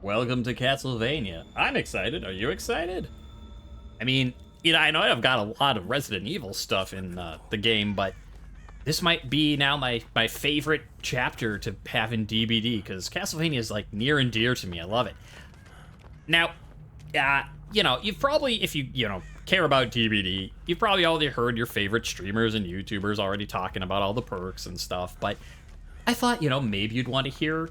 Welcome to Castlevania. I'm excited. Are you excited? I mean, I know I've got a lot of Resident Evil stuff in the game, but this might be now my favorite chapter to have in DBD, because Castlevania is, like, near and dear to me. I love it. Now, you've probably, if you care about DBD, you've probably already heard your favorite streamers and YouTubers already talking about all the perks and stuff, but I thought, maybe you'd want to hear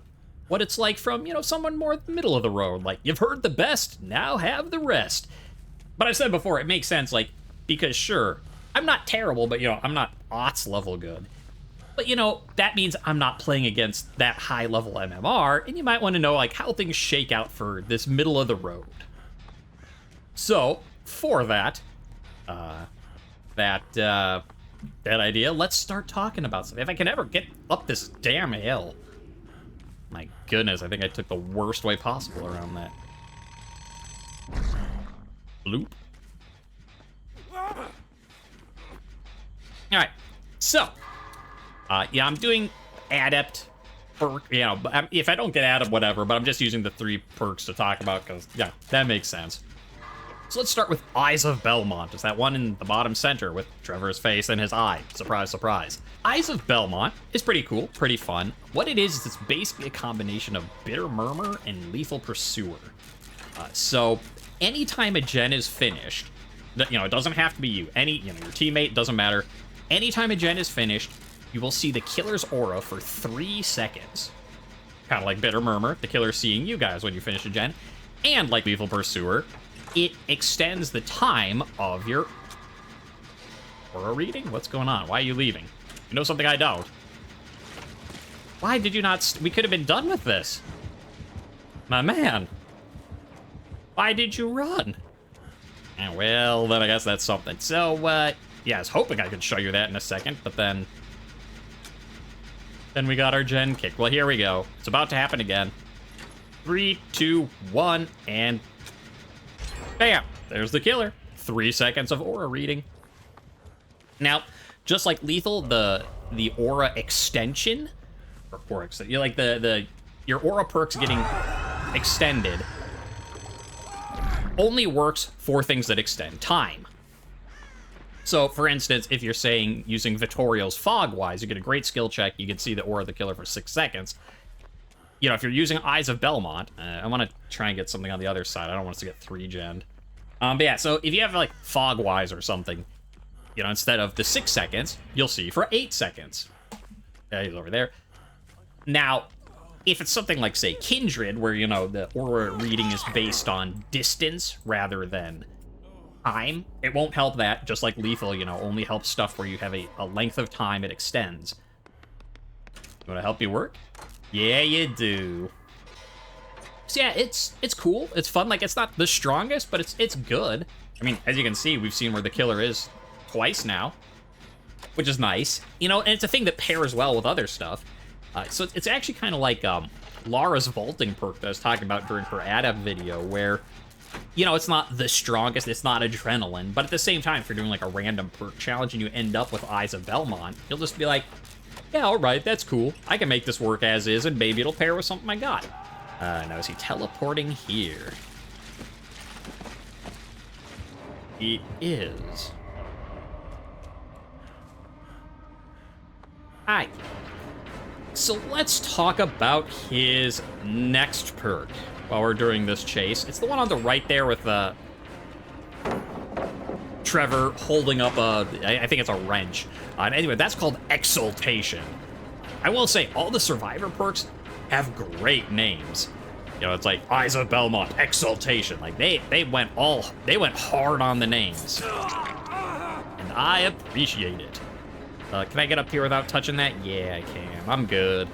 what it's like from, someone more middle of the road. Like, you've heard the best, now have the rest. But I've said before, it makes sense, like, because sure, I'm not terrible, but, I'm not aughts level good. But, that means I'm not playing against that high level MMR, and you might want to know, like, how things shake out for this middle of the road. So, for that idea, let's start talking about something. If I can ever get up this damn hill. My goodness, I think I took the worst way possible around that. Bloop. Alright, so, I'm doing Adept perk, if I don't get Adept, whatever, but I'm just using the 3 perks to talk about, because, yeah, that makes sense. So let's start with Eyes of Belmont. It's that one in the bottom center with Trevor's face and his eye. Surprise, surprise. Eyes of Belmont is pretty cool, pretty fun. What it is it's basically a combination of Bitter Murmur and Lethal Pursuer. So anytime a gen is finished, it doesn't have to be you. Your teammate, doesn't matter. Anytime a gen is finished, you will see the killer's aura for 3 seconds. Kind of like Bitter Murmur, the killer seeing you guys when you finish a gen. And like Lethal Pursuer, it extends the time of your aura reading? What's going on? Why are you leaving? You know something I don't. Why did you not... We could have been done with this. My man. Why did you run? Well, then I guess that's something. So, yeah, I was hoping I could show you that in a second, but then we got our gen kicked. Well, here we go. It's about to happen again. 3, 2, 1, and... bam! There's the killer. 3 seconds of aura reading. Now, just like Lethal, the aura extension, or you like your aura perks getting extended only works for things that extend time. So, for instance, if you're saying using Vittorio's Fogwise, you get a great skill check, you can see the aura of the killer for 6 seconds. If you're using Eyes of Belmont, I want to try and get something on the other side. I don't want us to get 3-gen. But yeah, so if you have, like, Fogwise or something, instead of the 6 seconds, you'll see for 8 seconds. Yeah, he's over there. Now, if it's something like, say, Kindred, where, the aura reading is based on distance rather than time, it won't help that, just like Lethal, only helps stuff where you have a length of time it extends. You want to help you work? Yeah, you do. So yeah, it's cool. It's fun. Like, it's not the strongest, but it's good. I mean, as you can see, we've seen where the killer is twice now, which is nice. And it's a thing that pairs well with other stuff. So it's actually kind of like Lara's vaulting perk that I was talking about during her Adept video, where, it's not the strongest, it's not adrenaline, but at the same time, if you're doing like a random perk challenge and you end up with Eyes of Belmont, you'll just be like, yeah, all right, that's cool. I can make this work as is, and maybe it'll pair with something I got. Now, is he teleporting here? He is. Hi. So let's talk about his next perk while we're doing this chase. It's the one on the right there with Trevor holding up I think it's a wrench. Anyway, that's called Exaltation. I will say, all the Survivor perks have great names. It's like Eyes of Belmont, Exaltation. Like, they went hard on the names. And I appreciate it. Can I get up here without touching that? Yeah, I can. I'm good.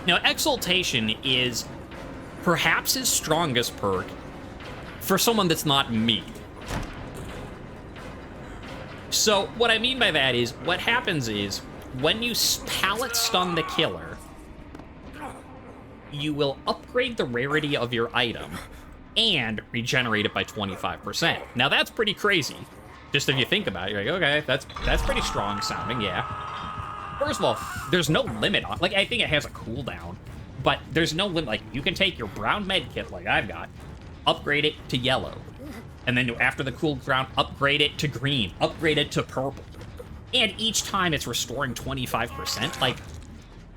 Now, Exaltation is perhaps his strongest perk for someone that's not me. So, what I mean by that is, what happens is, when you pallet stun the killer, you will upgrade the rarity of your item and regenerate it by 25%. Now, that's pretty crazy. Just if you think about it, you're like, okay, that's pretty strong sounding, yeah. First of all, there's no limit on, like, I think it has a cooldown, But there's no limit. Like, you can take your brown med kit, like I've got, upgrade it to yellow. And then after the cooldown, upgrade it to green, upgrade it to purple. And each time it's restoring 25%. Like,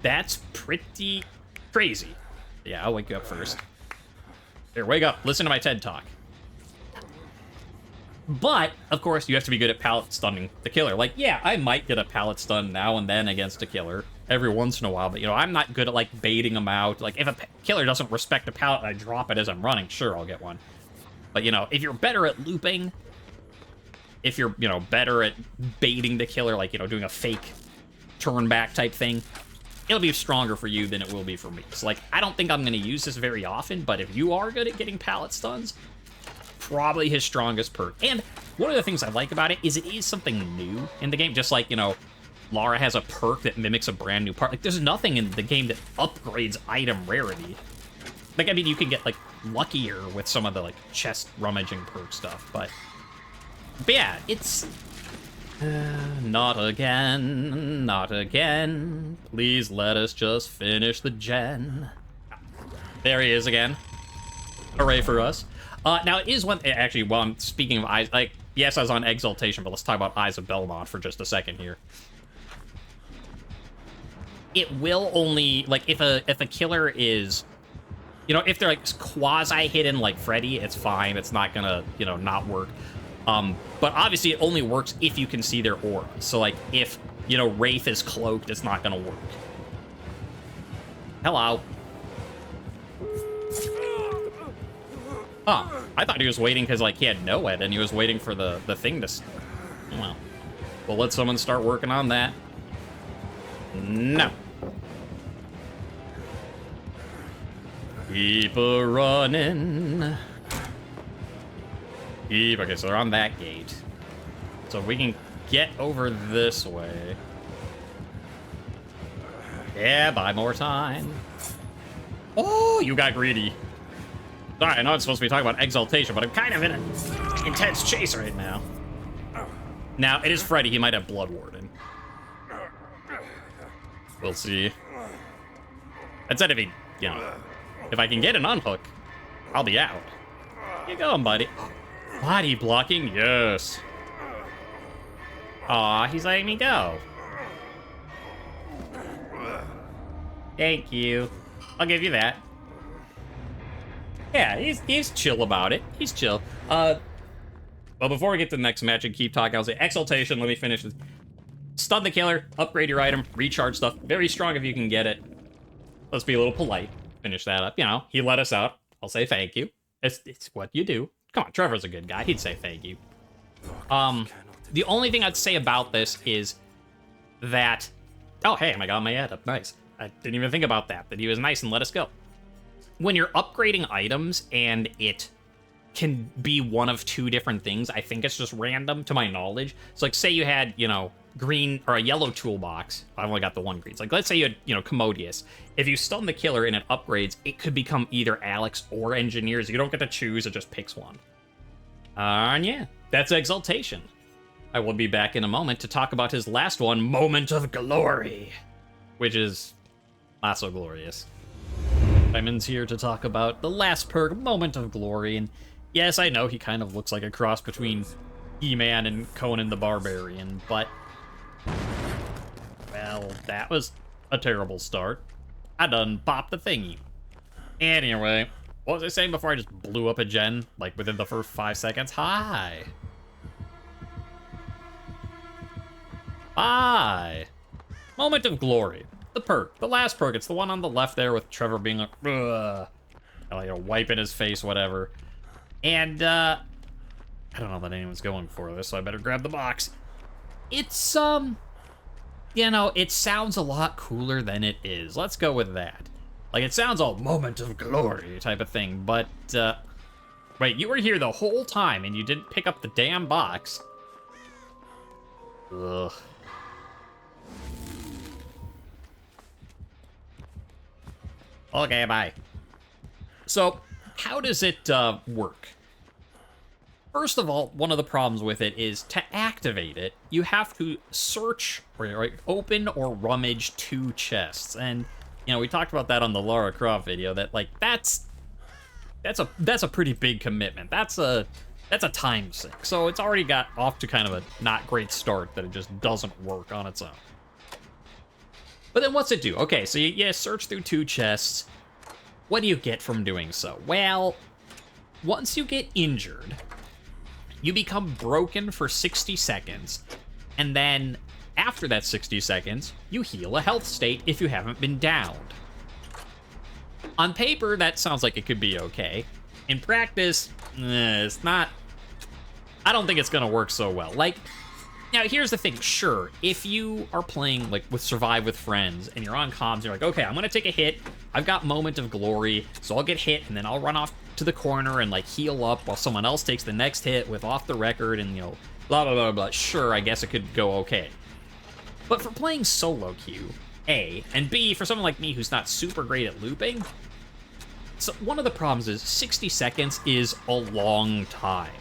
that's pretty crazy. Yeah, I'll wake you up first. Here, wake up. Listen to my TED Talk. But, of course, you have to be good at pallet stunning the killer. Like, yeah, I might get a pallet stun now and then against a killer every once in a while, but, you know, I'm not good at, like, baiting them out. Like, if a killer doesn't respect a pallet and I drop it as I'm running, sure, I'll get one. But, you know, if you're better at looping, if you're, you know, better at baiting the killer, like, you know, doing a fake turn back type thing, it'll be stronger for you than it will be for me. So, like, I don't think I'm going to use this very often, but if you are good at getting pallet stuns, probably his strongest perk. And one of the things I like about it is it is something new in the game. Just like, you know, Lara has a perk that mimics a brand new part. Like, there's nothing in the game that upgrades item rarity. Like, I mean, you can get, like, luckier with some of the, like, chest rummaging perk stuff, but yeah, it's... not again, not again. Please let us just finish the gen. There he is again. Hooray for us. Now, it is one... Actually, while I'm speaking of eyes... Like, yes, I was on Exaltation, but let's talk about Eyes of Belmont for just a second here. It will only... Like, if a killer is... You know, if they're, like, quasi-hidden like Freddy, it's fine. It's not gonna, you know, not work. But obviously, it only works if you can see their aura. So, like, if, you know, Wraith is cloaked, it's not gonna work. Hello. Huh. I thought he was waiting because, like, he had no ed, and he was waiting for the thing to... Well, we'll let someone start working on that. No. Keep a-running. Okay, so they're on that gate. So if we can get over this way... Yeah, buy more time. Oh, you got greedy. Sorry, I know I'm supposed to be talking about Exaltation, but I'm kind of in an intense chase right now. Now, it is Freddy. He might have Blood Warden. We'll see. That said, if he, you know, if I can get an unhook, I'll be out. Where you going, buddy? Body blocking? Yes. Aw, he's letting me go. Thank you. I'll give you that. Yeah, he's chill about it. He's chill. Well, before we get to the next match and keep talking, I'll say Exaltation. Let me finish this. Stun the killer, upgrade your item, recharge stuff. Very strong if you can get it. Let's be a little polite. Finish that up. You know, he let us out. I'll say thank you. It's what you do. Come on, Trevor's a good guy. He'd say thank you. The only thing I'd say about this is that... Oh, hey, I got my ad up. Nice. I didn't even think about that he was nice and let us go. When you're upgrading items and it can be one of two different things, I think it's just random to my knowledge. So, like, say you had, you know, green or a yellow toolbox. I've only got the one green. So, like, let's say you had, you know, Commodious. If you stun the killer and it upgrades, it could become either Alex or Engineers. You don't get to choose, it just picks one. And yeah, that's Exaltation. I will be back in a moment to talk about his last one, Moment of Glory, which is not so glorious. Simon's here to talk about the last perk, Moment of Glory, and yes, I know he kind of looks like a cross between He-Man and Conan the Barbarian, but... Well, that was a terrible start. I done popped the thingy. Anyway, what was I saying before I just blew up a gen, like, within the first 5 seconds? Hi! Hi! Moment of Glory. The perk. The last perk. It's the one on the left there with Trevor being like, ugh. You know, wiping his face, whatever. And, I don't know that anyone's going for this, so I better grab the box. It's, you know, it sounds a lot cooler than it is. Let's go with that. Like, it sounds all Moment of Glory type of thing, but, wait, you were here the whole time and you didn't pick up the damn box. Ugh. Okay, bye. So, how does it work? First of all, one of the problems with it is to activate it, you have to search or open or rummage 2 chests. And you know, we talked about that on the Lara Croft video, that, like, that's a pretty big commitment. That's a time sink. So it's already got off to kind of a not great start that it just doesn't work on its own. But then what's it do? Okay, so you search through 2 chests. What do you get from doing so? Well, once you get injured, you become broken for 60 seconds, and then after that 60 seconds, you heal a health state if you haven't been downed. On paper, that sounds like it could be okay. In practice, it's not... I don't think it's gonna work so well. Like, now here's the thing, sure, if you are playing, like, with Survive with friends, and you're on comms, you're like, okay, I'm gonna take a hit, I've got Moment of Glory, so I'll get hit, and then I'll run off to the corner and, like, heal up while someone else takes the next hit with off the record, and, you know, blah, blah, blah, blah. Sure, I guess it could go okay. But for playing solo queue, A, and B, for someone like me who's not super great at looping, so one of the problems is 60 seconds is a long time.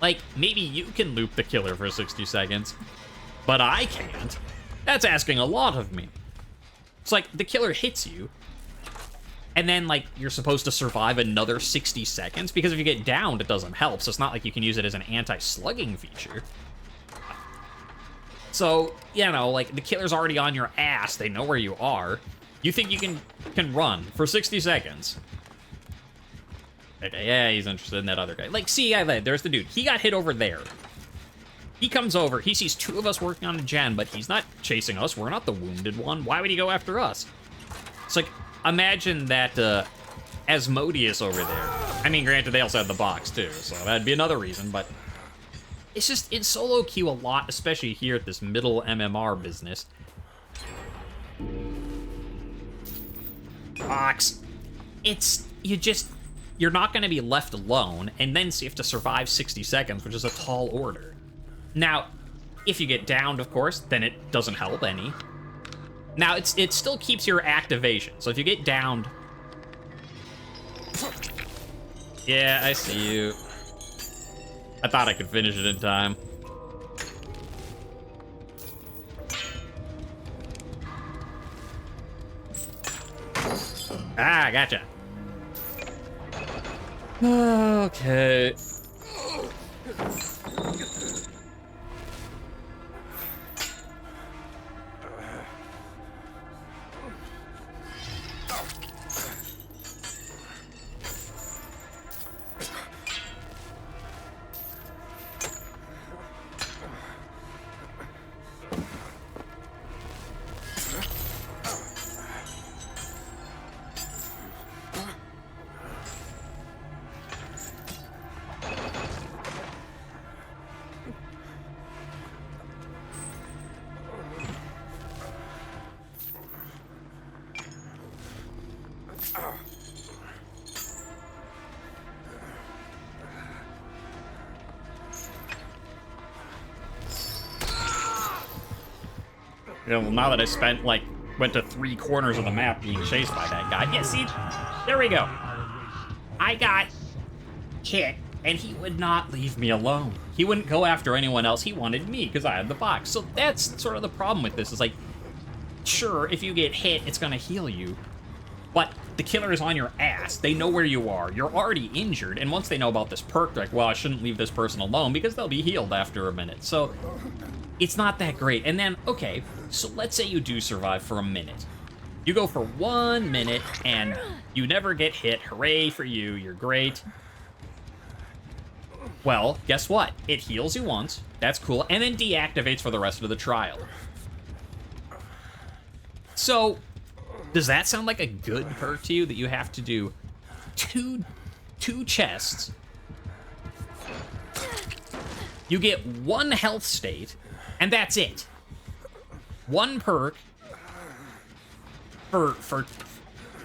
Like, maybe you can loop the killer for 60 seconds, but I can't. That's asking a lot of me. It's like, the killer hits you, and then, like, you're supposed to survive another 60 seconds, because if you get downed, it doesn't help, so it's not like you can use it as an anti-slugging feature. So, you know, like, the killer's already on your ass, they know where you are. You think you can run for 60 seconds. Okay, yeah, he's interested in that other guy. Like, see, there's the dude. He got hit over there. He comes over, he sees 2 of us working on a gen, but he's not chasing us. We're not the wounded one. Why would he go after us? It's like, imagine that Asmodeus over there. I mean, granted, they also have the box, too, so that'd be another reason, but... It's just, in solo queue a lot, especially here at this middle MMR business. Box. You're not going to be left alone, and then so you have to survive 60 seconds, which is a tall order. Now, if you get downed, of course, then it doesn't help any. Now, it still keeps your activation, so if you get downed... Yeah, I see you. I thought I could finish it in time. Ah, gotcha. Okay. Yeah, well, now that I went to 3 corners of the map being chased by that guy. Yeah, see? There we go. I got hit, and he would not leave me alone. He wouldn't go after anyone else. He wanted me, because I had the box. So that's sort of the problem with this. Is like, sure, if you get hit, it's gonna heal you. But the killer is on your ass. They know where you are. You're already injured, and once they know about this perk, they're like, well, I shouldn't leave this person alone, because they'll be healed after a minute. So... it's not that great. And then, okay, so let's say you do survive for a minute. You go for 1 minute, and you never get hit. Hooray for you, you're great. Well, guess what? It heals you once, that's cool, and then deactivates for the rest of the trial. So, does that sound like a good perk to you, that you have to do two chests? You get 1 health state, and that's it. 1 perk for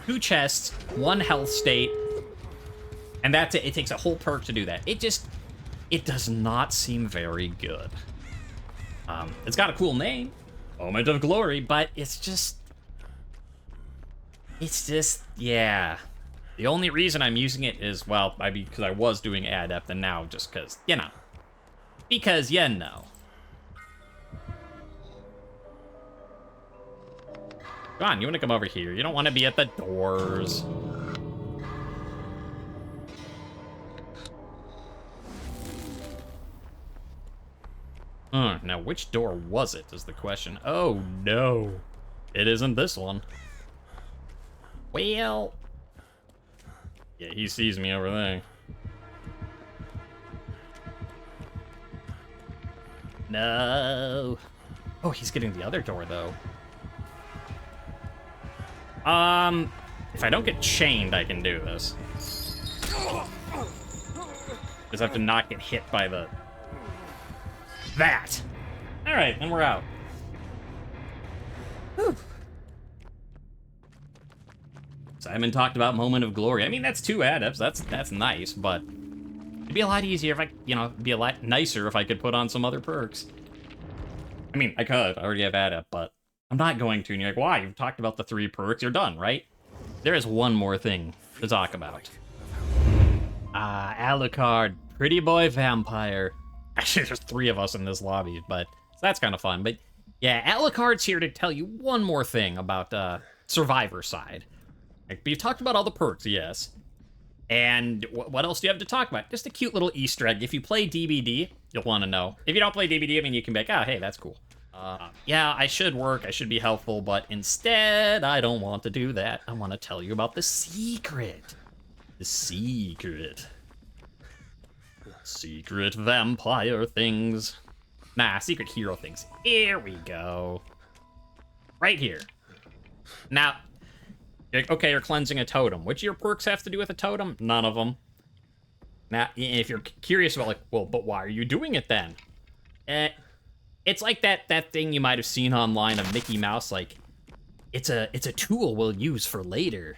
2 chests, 1 health state, and that's it. It takes a whole perk to do that. It does not seem very good. It's got a cool name, Moment of Glory, but it's just, yeah. The only reason I'm using it is, well, because I was doing Adept, and now just because, you know. Because, you know. Come on, you want to come over here. You don't want to be at the doors. Now, which door was it, is the question. Oh, no. It isn't this one. Well... yeah, he sees me over there. No. Oh, he's getting the other door, though. If I don't get chained, I can do this. Just have to not get hit by the... that! Alright, then we're out. Whew. Simon talked about moment of glory. I mean, that's 2 adepts. That's nice, but it'd be a lot easier if I, it'd be a lot nicer if I could put on some other perks. I mean, I could. I already have adept, but I'm not going to. And you're like, why? You've talked about the 3 perks. You're done, right? There is one more thing to talk about. Alucard, pretty boy vampire. Actually, there's 3 of us in this lobby, but so that's kind of fun. But yeah, Alucard's here to tell you one more thing about Survivor side. Like, we've talked about all the perks, yes. And what else do you have to talk about? Just a cute little Easter egg. If you play DBD, you'll want to know. If you don't play DBD, I mean, you can be like, oh, hey, that's cool. Yeah, I should work, I should be helpful, but instead, I don't want to do that. I want to tell you about the secret. The secret. Secret vampire things. Nah, secret hero things. Here we go. Right here. Now, okay, you're cleansing a totem. Which of your perks have to do with a totem? None of them. Now, if you're curious about, like, well, but why are you doing it then? It's like that thing you might have seen online of Mickey Mouse, like, it's a tool we'll use for later.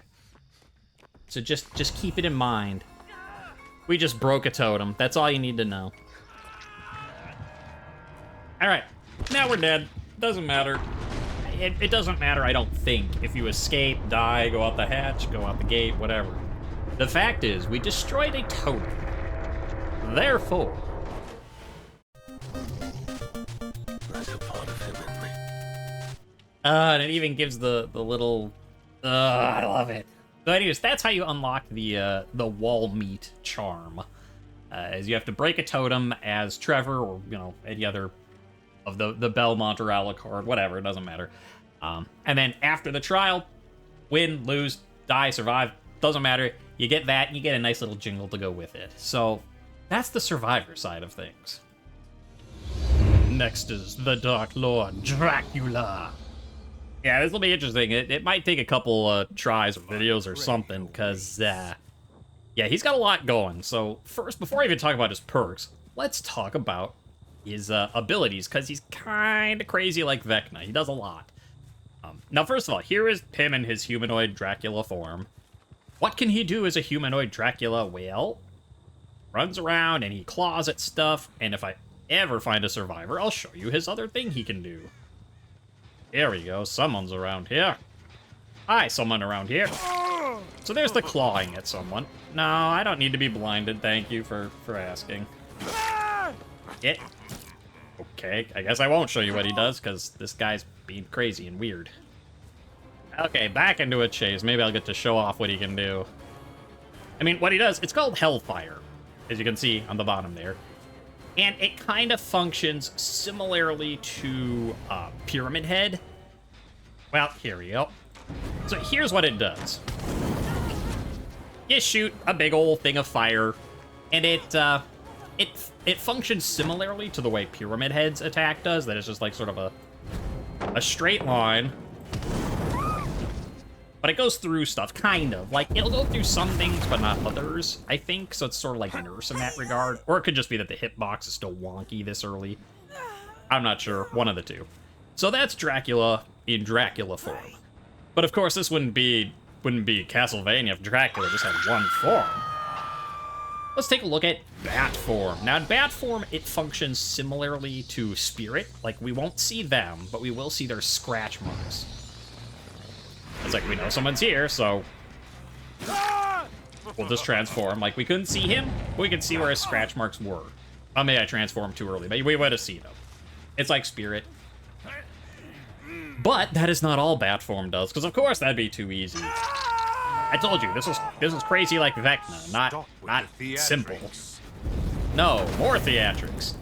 So just keep it in mind. We just broke a totem. That's all you need to know. Alright, now we're dead. Doesn't matter. It doesn't matter, I don't think. If you escape, die, go out the hatch, go out the gate, whatever. The fact is, we destroyed a totem. Therefore... there's a part of him in me. And it even gives the little... I love it. So anyways, that's how you unlock the wall meat charm. As you have to break a totem as Trevor, or, any other of the Belmont or Alucard, whatever, it doesn't matter. And then after the trial, win, lose, die, survive, doesn't matter. You get that, and you get a nice little jingle to go with it. So that's the Survivor side of things. Next is the Dark Lord, Dracula. Yeah, this will be interesting. It might take a couple tries or videos or something, because, yeah, he's got a lot going. So first, before I even talk about his perks, let's talk about his abilities, because he's kind of crazy like Vecna. He does a lot. Now, first of all, here is him in his humanoid Dracula form. What can he do as a humanoid Dracula? Well, runs around and he claws at stuff, and if I ever find a survivor, I'll show you his other thing he can do. Here we go, someone's around here. Hi, someone around here. So there's the clawing at someone. No, I don't need to be blinded, thank you for asking. Okay, I guess I won't show you what he does, because this guy's being crazy and weird. Okay, back into a chase. Maybe I'll get to show off what he can do. I mean, what he does, it's called Hellfire, as you can see on the bottom there. And it kind of functions similarly to Pyramid Head. Well, here we go. So here's what it does. You shoot a big old thing of fire, and it functions similarly to the way Pyramid Head's attack does. That it's just like sort of a straight line. But it goes through stuff, kind of. Like, it'll go through some things, but not others, I think. So it's sort of like Nurse in that regard. Or it could just be that the hitbox is still wonky this early. I'm not sure. One of the two. So that's Dracula in Dracula form. But of course, this wouldn't be Castlevania if Dracula just had one form. Let's take a look at Bat form. Now, in Bat form, it functions similarly to Spirit. Like, we won't see them, but we will see their scratch marks. It's like, we know someone's here, so we'll just transform. Like, we couldn't see him, but we could see where his scratch marks were. Maybe I transformed too early, but we would have seen them. It's like Spirit. But that is not all bat form does, because of course that'd be too easy. I told you, this is crazy like Vecna, not simple. No, more theatrics.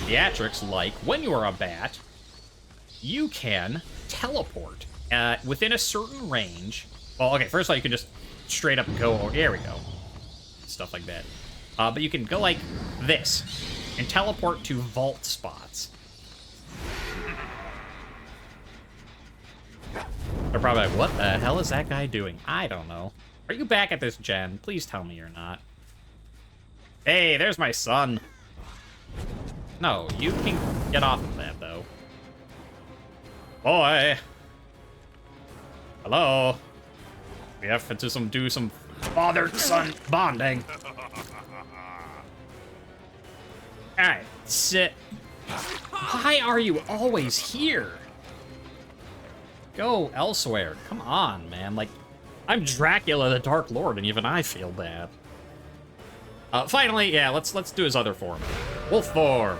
Theatrics like, when you are a bat, you can teleport within a certain range. Well, okay, first of all, you can just straight up go, oh, there we go. Stuff like that. But you can go like this and teleport to vault spots. They're probably like, what the hell is that guy doing? I don't know. Are you back at this gen? Please tell me you're not. Hey, there's my son. No, you can get off of that, though. Boy. Hello. We have to do some father-son bonding. Alright, sit. Why are you always here? Go elsewhere. Come on, man. Like, I'm Dracula the Dark Lord, and even I feel bad. Finally, yeah, let's do his other form. Wolf form.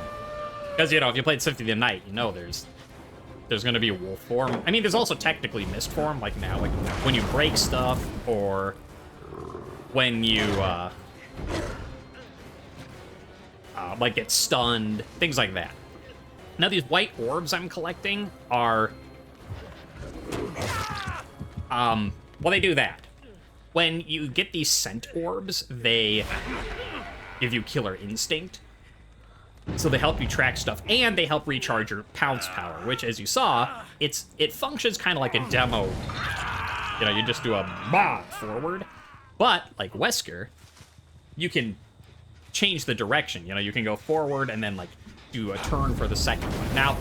Because, you know, if you played Symphony of the Night, you know there's gonna be a wolf form. I mean, there's also technically mist form, like now, like when you break stuff, or when you, like get stunned, things like that. Now, these white orbs I'm collecting are, well, they do that. When you get these scent orbs, they give you killer instinct. So they help you track stuff, and they help recharge your pounce power, which, as you saw, it functions kind of like a demo. You know, you just do a bah forward. But, like Wesker, you can change the direction. You know, you can go forward and then, like, do a turn for the second one. Now,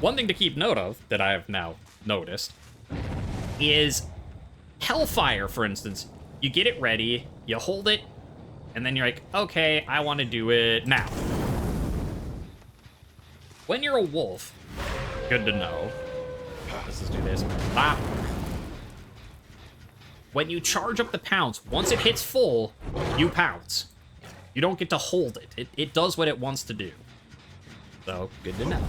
one thing to keep note of, that I have now noticed, is Hellfire, for instance. You get it ready, you hold it, and then you're like, okay, I want to do it now. When you're a wolf, good to know. Let's just do this. Bop. When you charge up the pounce, once it hits full, you pounce. You don't get to hold it. It does what it wants to do. So, good to know.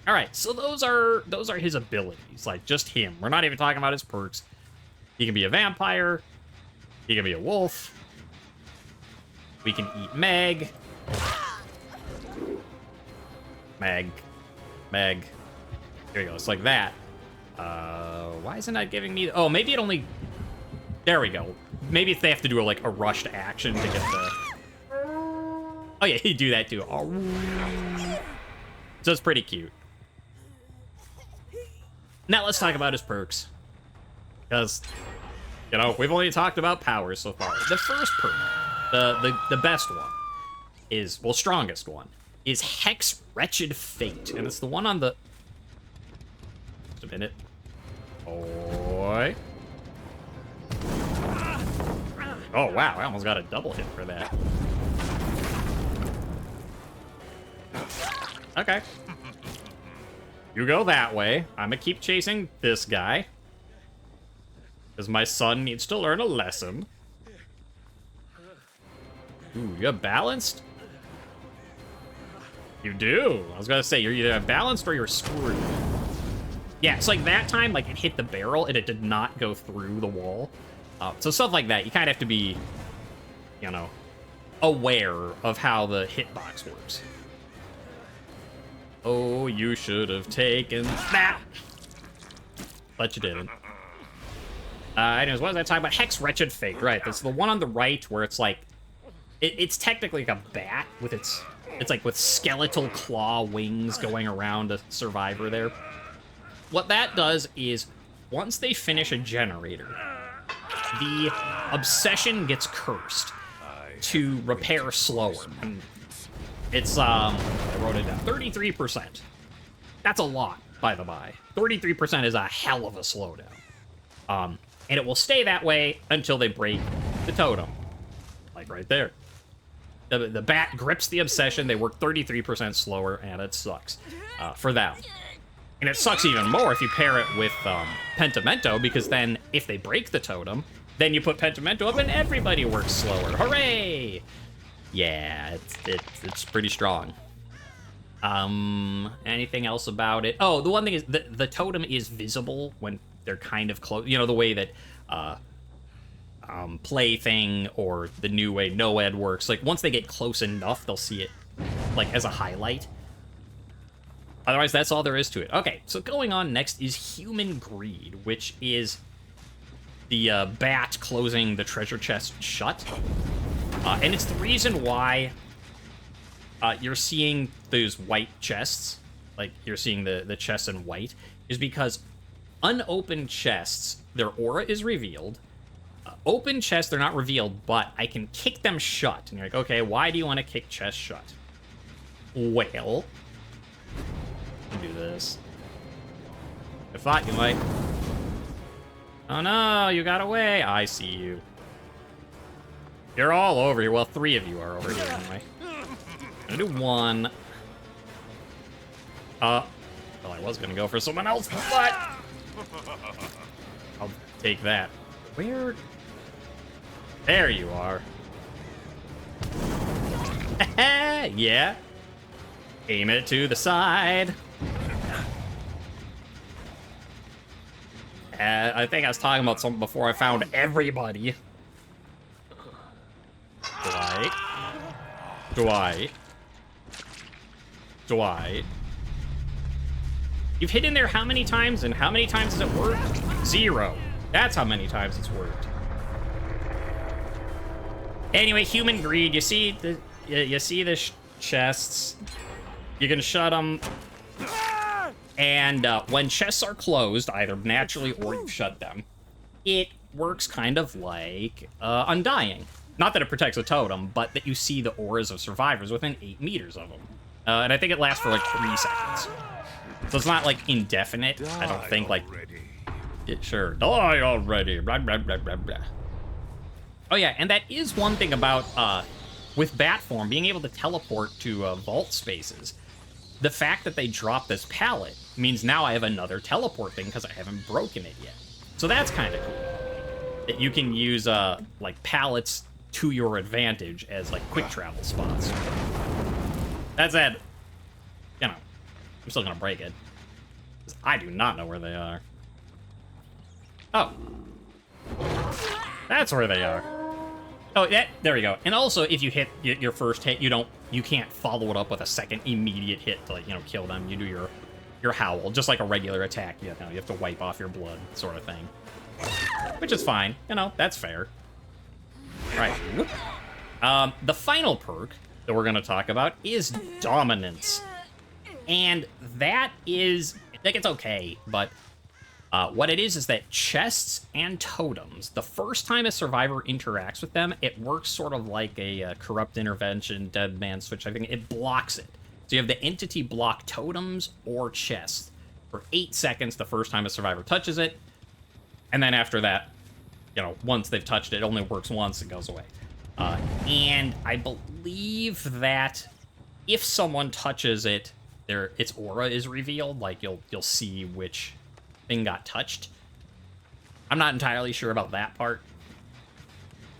All right, so those are his abilities, like just him. We're not even talking about his perks. He can be a vampire. He can be a wolf. We can eat Meg. Meg. There we go. It's like that. Why isn't that giving me... Oh, maybe it only... There we go. Maybe if they have to do a rushed action to get the... Oh, yeah, he'd do that too. Oh. So it's pretty cute. Now let's talk about his perks. Because, you know, we've only talked about powers so far. The first perk, the best one, is, well, strongest one, is Hex Wretched Fate. And it's the one on the... Just a minute. Boy. Oh, wow, I almost got a double hit for that. Okay. You go that way. I'm gonna keep chasing this guy. Because my son needs to learn a lesson. Ooh, you're balanced? You do. I was gonna say, you're either balanced or you're screwed. Yeah, it's like that time, like, it hit the barrel and it did not go through the wall. So stuff like that, you kind of have to be, you know, aware of how the hitbox works. Oh, you should have taken that. But you didn't. Anyways, what was I talking about? Hex Wretched Fate, right. That's the one on the right where it's like... It's technically like a bat with its like with skeletal claw wings going around a survivor there. What that does is, once they finish a generator, the obsession gets cursed to repair slower. And it's, I wrote it down, 33%. That's a lot, by the by. 33% is a hell of a slowdown. And it will stay that way until they break the totem. Like right there. The bat grips the obsession, they work 33% slower, and it sucks for them. And it sucks even more if you pair it with Pentimento, because then if they break the totem, then you put Pentimento up and everybody works slower. Hooray! Yeah, it's pretty strong. Anything else about it? Oh, the one thing is the totem is visible when they're kind of close. You know, the way that Plaything or the new way Noed works. Like, once they get close enough, they'll see it, like, as a highlight. Otherwise, that's all there is to it. Okay, so going on next is Human Greed, which is the bat closing the treasure chest shut. And it's the reason why you're seeing those white chests, like you're seeing the chests in white, is because unopened chests, their aura is revealed. Open chests, they're not revealed, but I can kick them shut. And you're like, okay, why do you want to kick chests shut? Well, do this. I thought you might. Oh no, you got away. I see you. You're all over here. Well, 3 of you are over here anyway. I'm gonna do 1. Well, I was gonna go for someone else, but I'll take that. Where? There you are. Yeah. Aim it to the side. I think I was talking about something before I found everybody. Dwight. You've hit in there how many times, and how many times has it worked? 0. That's how many times it's worked. Anyway, Human Greed. You see the chests. You can shut them. And when chests are closed, either naturally or you've shut them, it works kind of like Undying. Not that it protects a totem, but that you see the auras of survivors within 8 meters of them. And I think it lasts for like 3 seconds. So it's not like indefinite. I don't think like... Sure. Die already. Blah, blah, blah, blah, blah. Oh yeah, and that is one thing about, with bat form, being able to teleport to vault spaces. The fact that they drop this pallet means now I have another teleport thing because I haven't broken it yet. So that's kind of cool. That you can use, like, pallets to your advantage as, like, quick travel spots. That said, you know, I'm still gonna break it. 'Cause I do not know where they are. Oh. That's where they are. Oh, there we go. And also, if you hit your first hit, you can't follow it up with a second immediate hit to, like, you know, kill them. You do your howl, just like a regular attack. You know, you have to wipe off your blood, sort of thing. Which is fine. You know, that's fair. Right. The final perk that we're going to talk about is Dominance. And that is, like, it's okay, but what it is that chests and totems, the first time a survivor interacts with them, it works sort of like a corrupt intervention, dead man switch. I think it blocks it. So you have the entity block totems or chests for 8 seconds the first time a survivor touches it. And then after that, you know, once they've touched it, it only works once and goes away. And I believe that if someone touches it, its aura is revealed. Like, you'll see which thing got touched. I'm not entirely sure about that part.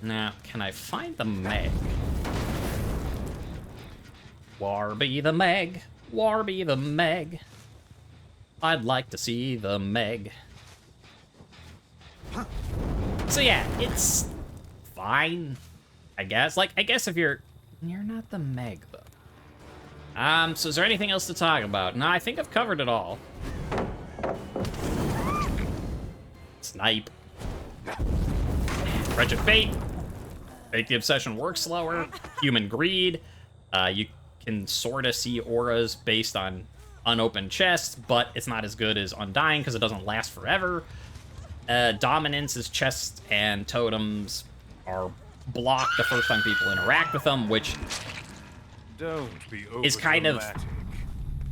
Now, can I find the Meg? Warby the Meg. Warby the Meg. I'd like to see the Meg. So yeah, it's fine, I guess. Like, I guess if you're not the Meg, though. So is there anything else to talk about? No, I think I've covered it all. Snipe. Wretched Fate. Make the Obsession work slower. Human Greed. You can sort of see auras based on unopened chests, but it's not as good as Undying because it doesn't last forever. Dominance is chests and totems are blocked the first time people interact with them, which is kind of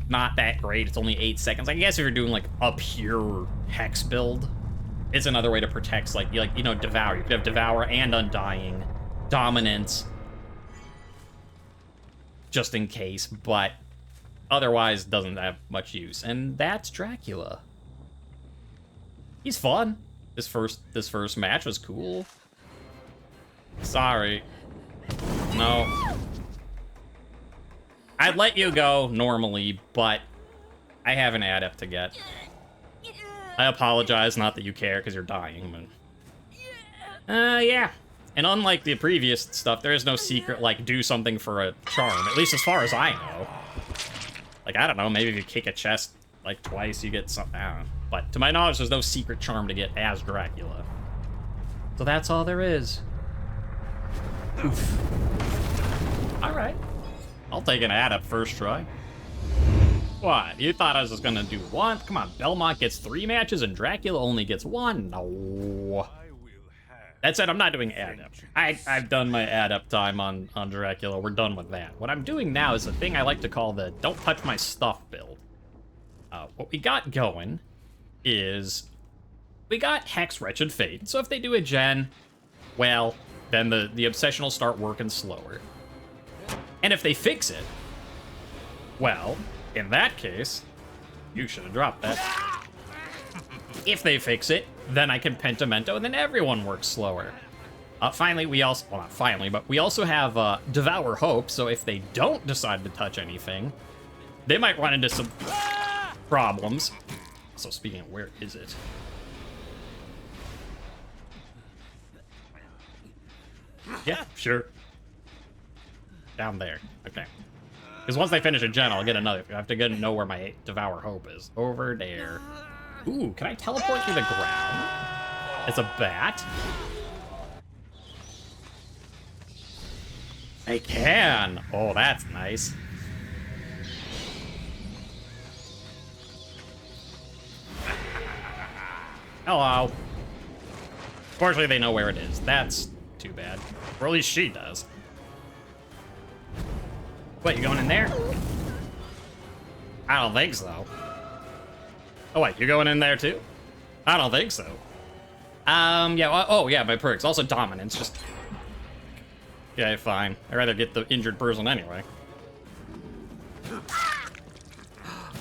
not that great. It's only 8 seconds. I guess if you're doing like a pure hex build, it's another way to protect, like you know, Devour. You could have Devour and Undying, Dominance, just in case, but otherwise doesn't have much use. And that's Dracula. He's fun. This first match was cool. Sorry. No. I'd let you go normally, but I have an adept to get. I apologize, not that you care because you're dying, but... yeah. And unlike the previous stuff, there is no secret, like, do something for a charm, at least as far as I know. Like, I don't know, maybe if you kick a chest, like, twice, you get something, I don't know. But to my knowledge, there's no secret charm to get as Dracula. So that's all there is. Oof. Alright. I'll take an adept first try. What? You thought I was just gonna do one? Come on, Belmont gets 3 matches and Dracula only gets 1? No. That said, I'm not doing adept. I've done my adept time on Dracula. We're done with that. What I'm doing now is a thing I like to call the don't touch my stuff build. What we got going is we got Hex, Wretched Fate. So if they do a gen, well, then the obsession will start working slower. And if they fix it, well, in that case, you should have dropped that. If they fix it, then I can Pentimento, and then everyone works slower. Finally, we also... Well, not finally, but we also have Devour Hope, so if they don't decide to touch anything, they might run into some problems. So speaking of, where is it? Yeah, sure. Down there. Okay. Because once they finish a gen, I'll get another. I have to know where my Devour Hope is. Over there. Ooh, can I teleport through the ground? It's a bat. I can. Oh, that's nice. Hello. Fortunately, they know where it is. That's too bad. Or at least she does. What, you going in there? I don't think so. Oh, wait, you going in there too? I don't think so. Yeah, oh, yeah, my perks. Also dominance, just... Yeah, fine. I'd rather get the injured person anyway.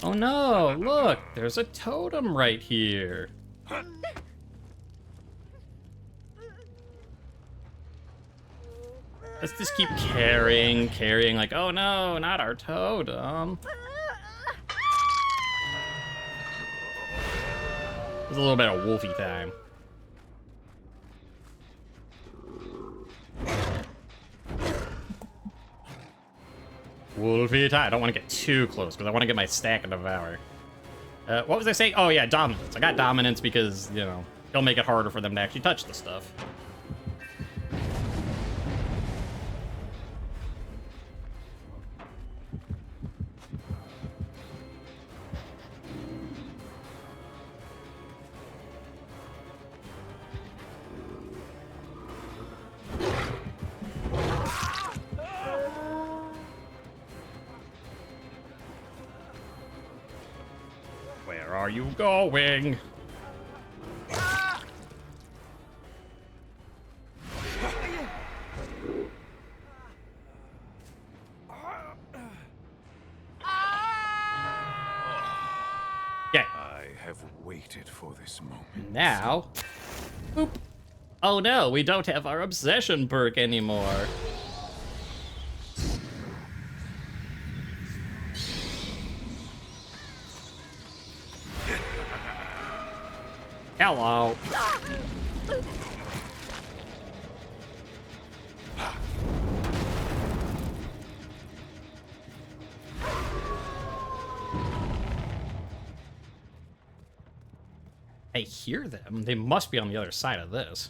Oh no, look, there's a totem right here. Let's just keep carrying, like, oh no, not our totem. There's a little bit of wolfy time. Wolfy time. I don't want to get too close because I want to get my stack of Devour. What was I saying? Oh yeah, dominance. I got dominance because, you know, it'll make it harder for them to actually touch the stuff. Where are you going? Okay. I have waited for this moment. Now, boop. Oh no, we don't have our obsession perk anymore. Hello. I hear them. They must be on the other side of this.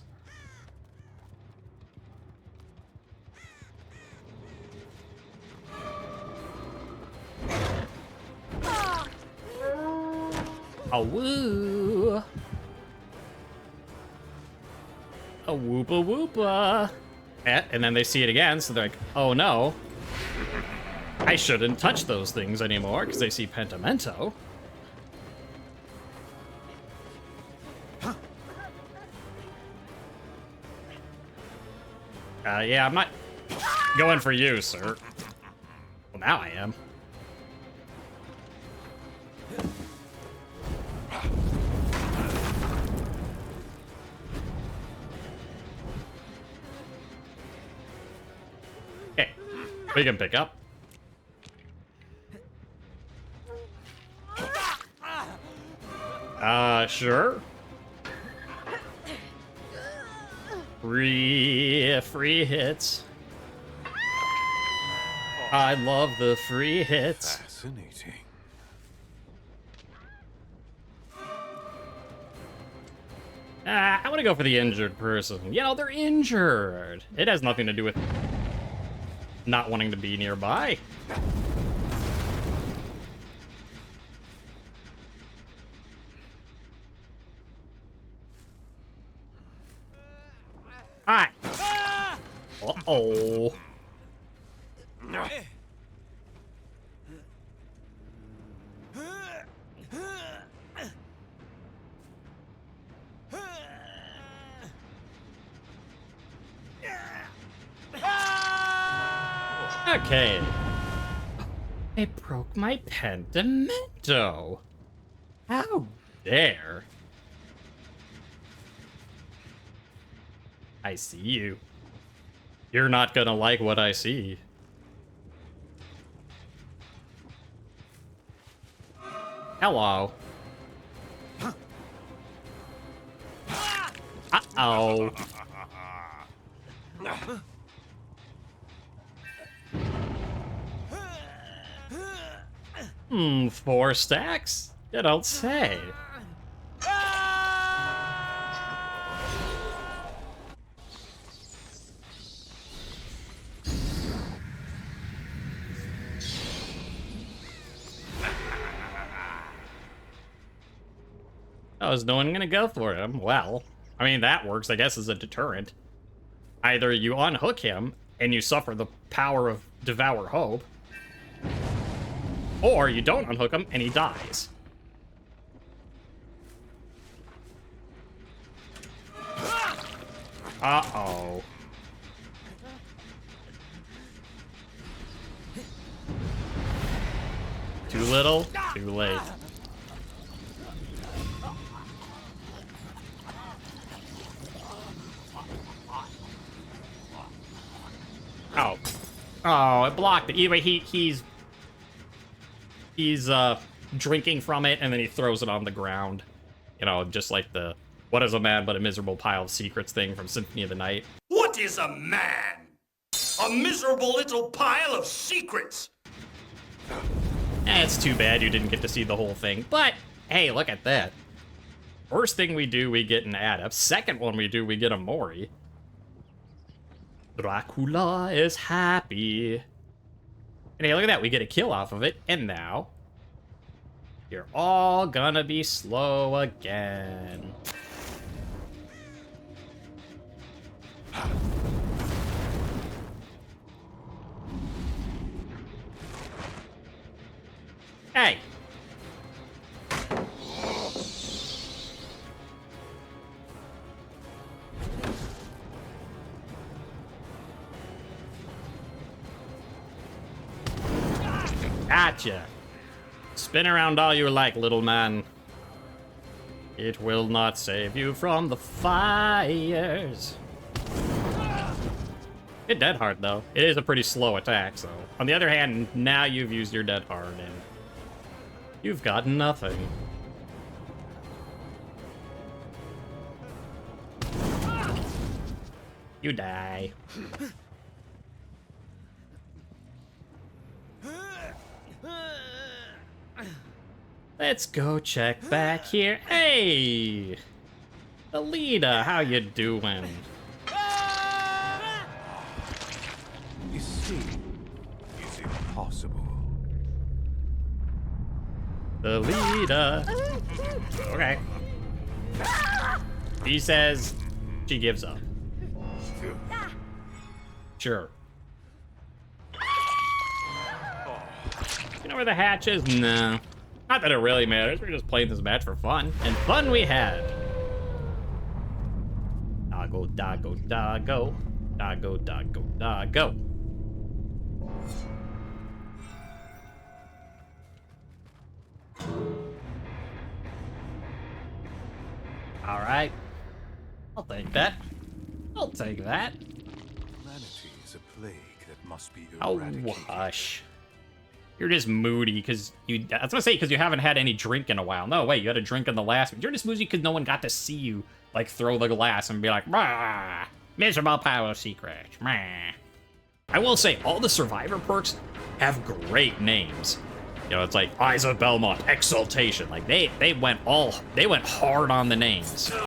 A woo. A whoopa whoopa. And then they see it again, so they're like, oh no. I shouldn't touch those things anymore, because they see Pentimento. Yeah, I'm not going for you, sir. Well, now I am. Okay, we can pick up. Sure. Free hits. I love the free hits. Fascinating. I want to go for the injured person. You know, they're injured. It has nothing to do with not wanting to be nearby. Hi. Uh-oh. Okay. It broke my pentimento. How dare. I see you. You're not gonna like what I see. Hello. Uh-oh. Four stacks? You don't say. Oh, is no one gonna go for him? Well, I mean, that works, I guess, as a deterrent. Either you unhook him, and you suffer the power of Devour Hope, or you don't unhook him, and he dies. Uh-oh. Too little, too late. Oh. Oh, it blocked it. Either way, he's drinking from it, and then he throws it on the ground. You know, just like the "what is a man but a miserable pile of secrets" thing from Symphony of the Night. What is a man? A miserable little pile of secrets. It's too bad you didn't get to see the whole thing. But, hey, look at that. First thing we do, we get an Adept. Second one we do, we get a Mori. Dracula is happy. And hey, look at that. We get a kill off of it. And now, you're all gonna be slow again. Hey. Gotcha. Spin around all you like, little man. It will not save you from the fires. It dead hard though. It is a pretty slow attack, so. On the other hand, now you've used your dead hard and you've got nothing. You die. Let's go check back here. Hey! Alita, how you doing? Escape is impossible. Alita. Okay. She says she gives up. Sure. You know where the hatch is? No. Not that it really matters. We're just playing this match for fun. And fun we had. Doggo, doggo, doggo. Doggo, doggo, doggo. Alright. I'll take that. I'll take that. Humanity is a plague that must be Oh, eradicated. hush. You're just moody because you. I was gonna say because you haven't had any drink in a while. No, wait, you had a drink in the last. You're just moody because no one got to see you like throw the glass and be like, "Rah, miserable pile of secrets." Rah. I will say all the survivor perks have great names. You know, it's like Eyes of Belmont, Exaltation. Like they went hard on the names.